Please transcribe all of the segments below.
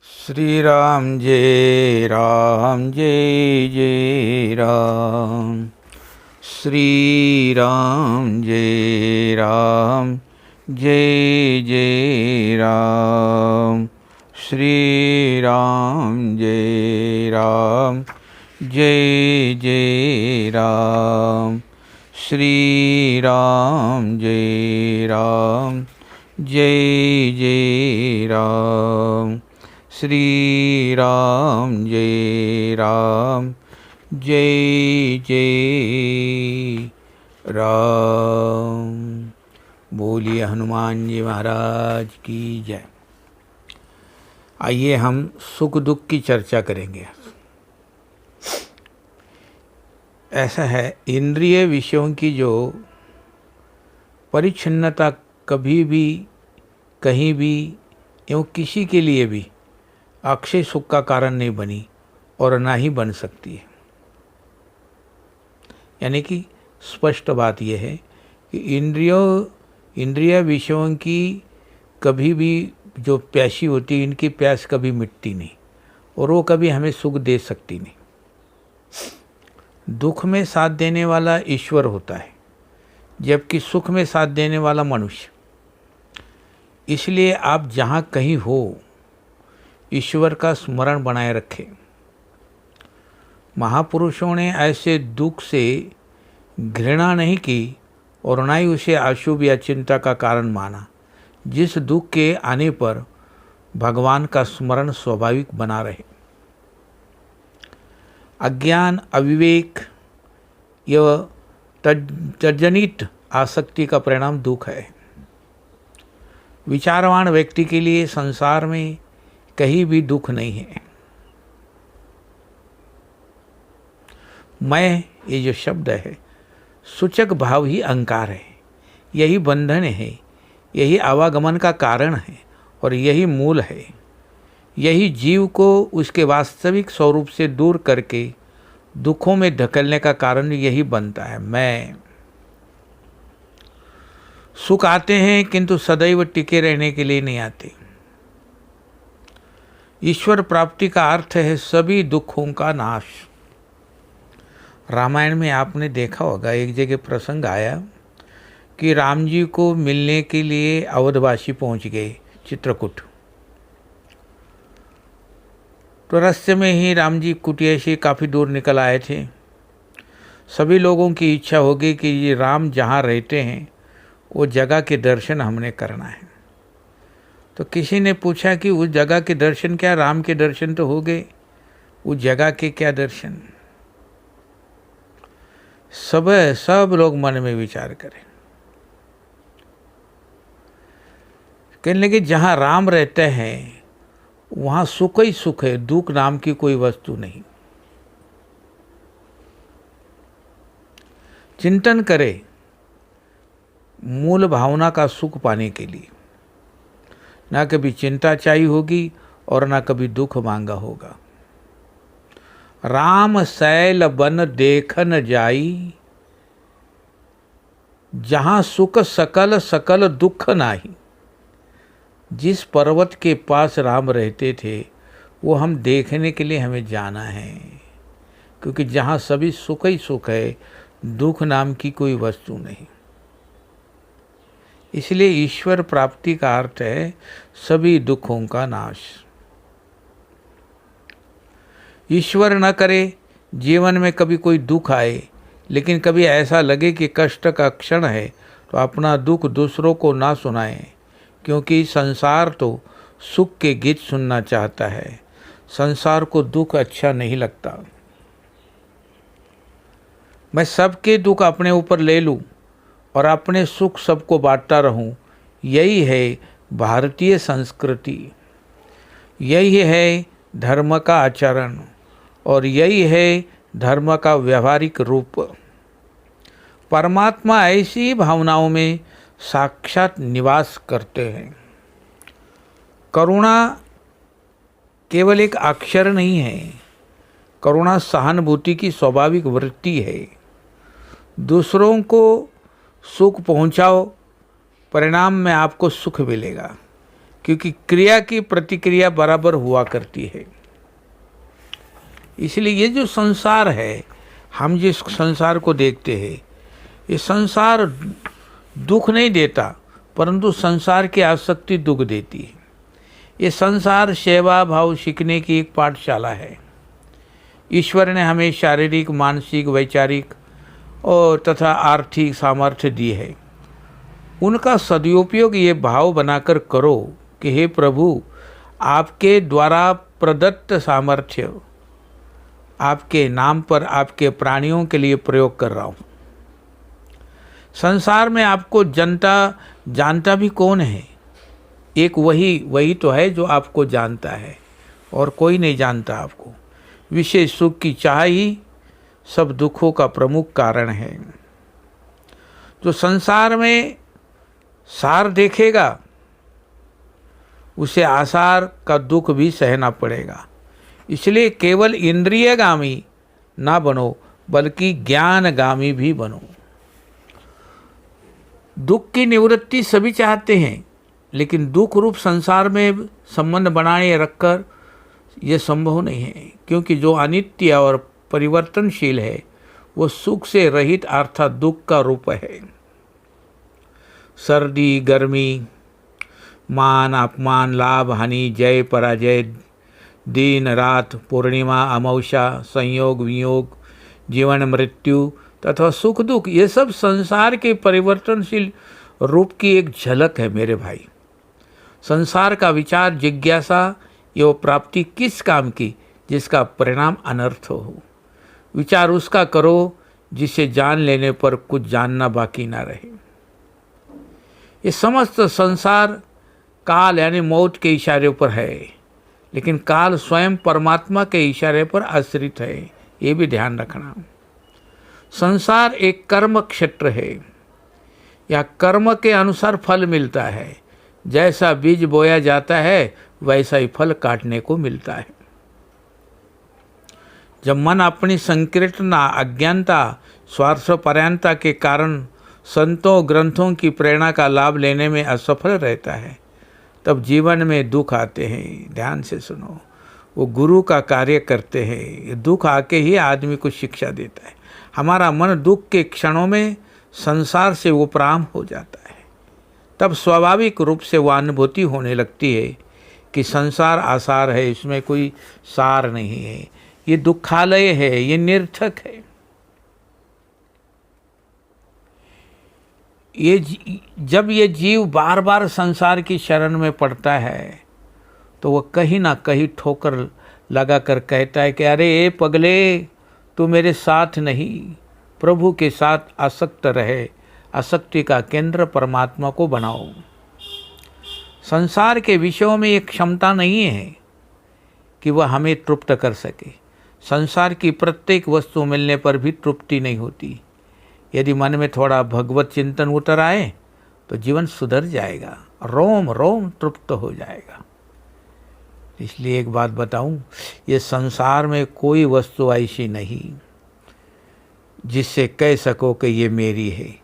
श्री राम जय राम जय जय राम। श्री राम जय राम जय जय राम। श्री राम जय राम जय जय राम। श्री राम जय राम जय जय राम। श्री राम जय राम जय जय राम। बोलिए हनुमान जी महाराज की जय। आइए हम सुख दुख की चर्चा करेंगे। ऐसा है, इंद्रिय विषयों की जो परिच्छिन्नता कभी भी कहीं भी एवं किसी के लिए भी अक्षय सुख का कारण नहीं बनी और ना ही बन सकती है। यानी कि स्पष्ट बात यह है कि इंद्रिय विषयों की कभी भी जो प्यासी होती है, इनकी प्यास कभी मिटती नहीं और वो कभी हमें सुख दे सकती नहीं। दुख में साथ देने वाला ईश्वर होता है, जबकि सुख में साथ देने वाला मनुष्य। इसलिए आप जहाँ कहीं हो, ईश्वर का स्मरण बनाए रखें। महापुरुषों ने ऐसे दुख से घृणा नहीं की और न ही उसे अशुभ या चिंता का कारण माना, जिस दुख के आने पर भगवान का स्मरण स्वाभाविक बना रहे। अज्ञान, अविवेक या तज्जनित आसक्ति का परिणाम दुख है। विचारवान व्यक्ति के लिए संसार में कहीं भी दुख नहीं है। मैं, ये जो शब्द है, सूचक भाव ही अहंकार है। यही बंधन है, यही आवागमन का कारण है और यही मूल है। यही जीव को उसके वास्तविक स्वरूप से दूर करके दुखों में धकेलने का कारण यही बनता है। मैं, सुख आते हैं किंतु सदैव टिके रहने के लिए नहीं आते। ईश्वर प्राप्ति का अर्थ है सभी दुखों का नाश। रामायण में आपने देखा होगा, एक जगह प्रसंग आया कि राम जी को मिलने के लिए अवधवासी पहुंच गए चित्रकूट। तो रास्ते में ही राम जी कुटिया से काफ़ी दूर निकल आए थे। सभी लोगों की इच्छा होगी कि ये राम जहाँ रहते हैं वो जगह के दर्शन हमने करना है। तो किसी ने पूछा कि उस जगह के दर्शन क्या, राम के दर्शन तो हो गए, उस जगह के क्या दर्शन। सब लोग मन में विचार करें। कहने लगे जहाँ राम रहते हैं वहाँ सुख ही सुख है, दुख नाम की कोई वस्तु नहीं। चिंतन करें मूल भावना का सुख पाने के लिए। ना कभी चिंता चाहिए होगी और ना कभी दुख मांगा होगा। राम सैल बन देखन जाई, जहां सुख सकल सकल दुख नाही। जिस पर्वत के पास राम रहते थे वो हम देखने के लिए हमें जाना है, क्योंकि जहां सभी सुख ही सुख है, दुख नाम की कोई वस्तु नहीं। इसलिए ईश्वर प्राप्ति का अर्थ है सभी दुखों का नाश। ईश्वर न करे जीवन में कभी कोई दुख आए, लेकिन कभी ऐसा लगे कि कष्ट का क्षण है तो अपना दुख दूसरों को ना सुनाएं, क्योंकि संसार तो सुख के गीत सुनना चाहता है। संसार को दुख अच्छा नहीं लगता। मैं सबके दुख अपने ऊपर ले लूं और अपने सुख सबको बांटता रहूं, यही है भारतीय संस्कृति, यही है धर्म का आचरण और यही है धर्म का व्यवहारिक रूप। परमात्मा ऐसी भावनाओं में साक्षात निवास करते हैं। करुणा केवल एक अक्षर नहीं है, करुणा सहानुभूति की स्वाभाविक वृत्ति है। दूसरों को सुख पहुंचाओ, परिणाम में आपको सुख मिलेगा। क्योंकि क्रिया की प्रतिक्रिया बराबर हुआ करती है। इसलिए ये जो संसार है, हम जिस संसार को देखते हैं, ये संसार दुख नहीं देता, परंतु संसार की आसक्ति दुख देती है। ये संसार सेवा भाव सीखने की एक पाठशाला है। ईश्वर ने हमें शारीरिक, मानसिक, वैचारिक और तथा आर्थिक सामर्थ्य दी है। उनका सदुपयोग ये भाव बनाकर करो कि हे प्रभु, आपके द्वारा प्रदत्त सामर्थ्य आपके नाम पर, आपके प्राणियों के लिए प्रयोग कर रहा हूँ। संसार में आपको जानता भी कौन है? एक वही तो है जो आपको जानता है, और कोई नहीं जानता आपको। विशेष सुख की चाह ही सब दुखों का प्रमुख कारण है। जो संसार में सार देखेगा, उसे आसार का दुख भी सहना पड़ेगा। इसलिए केवल इंद्रियगामी ना बनो, बल्कि ज्ञानगामी भी बनो। दुख की निवृत्ति सभी चाहते हैं, लेकिन दुख रूप संसार में संबंध बनाए रखकर यह संभव नहीं है, क्योंकि जो अनित्य और परिवर्तनशील है वो सुख से रहित अर्थात दुख का रूप है। सर्दी, गर्मी, मान अपमान, लाभ हानि, जय पराजय, दिन रात, पूर्णिमा अमावस्या, संयोग वियोग, जीवन मृत्यु तथा सुख दुख, ये सब संसार के परिवर्तनशील रूप की एक झलक है मेरे भाई। संसार का विचार, जिज्ञासा, ये वो प्राप्ति किस काम की जिसका परिणाम अनर्थ हो। विचार उसका करो जिसे जान लेने पर कुछ जानना बाकी ना रहे। ये समस्त संसार काल यानी मौत के इशारे पर है, लेकिन काल स्वयं परमात्मा के इशारे पर आश्रित है, ये भी ध्यान रखना। संसार एक कर्म क्षेत्र है, या कर्म के अनुसार फल मिलता है। जैसा बीज बोया जाता है वैसा ही फल काटने को मिलता है। जब मन अपनी संकीर्णता, अज्ञानता, स्वार्थपरायणता के कारण संतों ग्रंथों की प्रेरणा का लाभ लेने में असफल रहता है, तब जीवन में दुख आते हैं। ध्यान से सुनो, वो गुरु का कार्य करते हैं। दुख आके ही आदमी को शिक्षा देता है। हमारा मन दुख के क्षणों में संसार से उपराम हो जाता है, तब स्वाभाविक रूप से वह अनुभूति होने लगती है कि संसार आसार है, इसमें कोई सार नहीं है, ये दुखालय है, ये निर्थक है। जब ये जीव बार बार संसार की शरण में पड़ता है, तो वह कहीं ना कहीं ठोकर लगा कर कहता है कि अरे पगले, तू मेरे साथ नहीं, प्रभु के साथ आसक्त रहे। आसक्ति का केंद्र परमात्मा को बनाओ। संसार के विषयों में एक क्षमता नहीं है कि वह हमें तृप्त कर सके। संसार की प्रत्येक वस्तु मिलने पर भी तृप्ति नहीं होती। यदि मन में थोड़ा भगवत चिंतन उतर आए तो जीवन सुधर जाएगा, रोम रोम तृप्त हो जाएगा। इसलिए एक बात बताऊं, ये संसार में कोई वस्तु ऐसी नहीं जिससे कह सको कि ये मेरी है।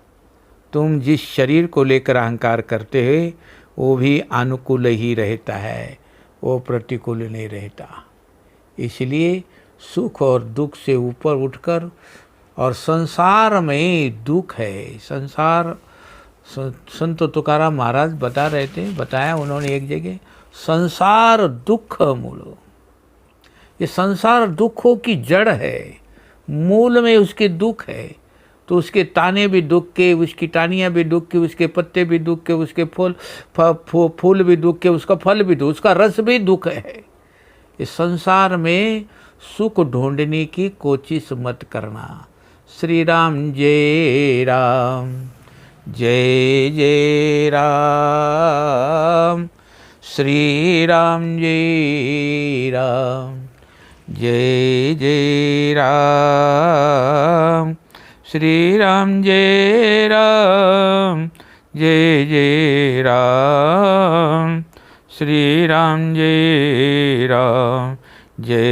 तुम जिस शरीर को लेकर अहंकार करते हो वो भी अनुकूल ही रहता है, वो प्रतिकूल नहीं रहता। इसलिए सुख और दुख से ऊपर उठकर, और संसार में दुख है। संसार, संत तुकाराम महाराज बताया उन्होंने एक जगह, संसार दुख मूलो। ये संसार दुखों की जड़ है, मूल में उसके दुख है। तो उसके ताने भी दुख के, उसकी टानियाँ भी दुख के, उसके पत्ते भी दुख के, उसके फूल भी दुख के, उसका फल भी दुख, उसका रस भी दुख है। इस संसार में सुख ढूंढने की कोशिश मत करना। श्री राम जय राम, जय जय राम, श्री राम जय राम, जय जय राम, श्री राम जय राम, जय जय राम, श्री राम जय राम, जय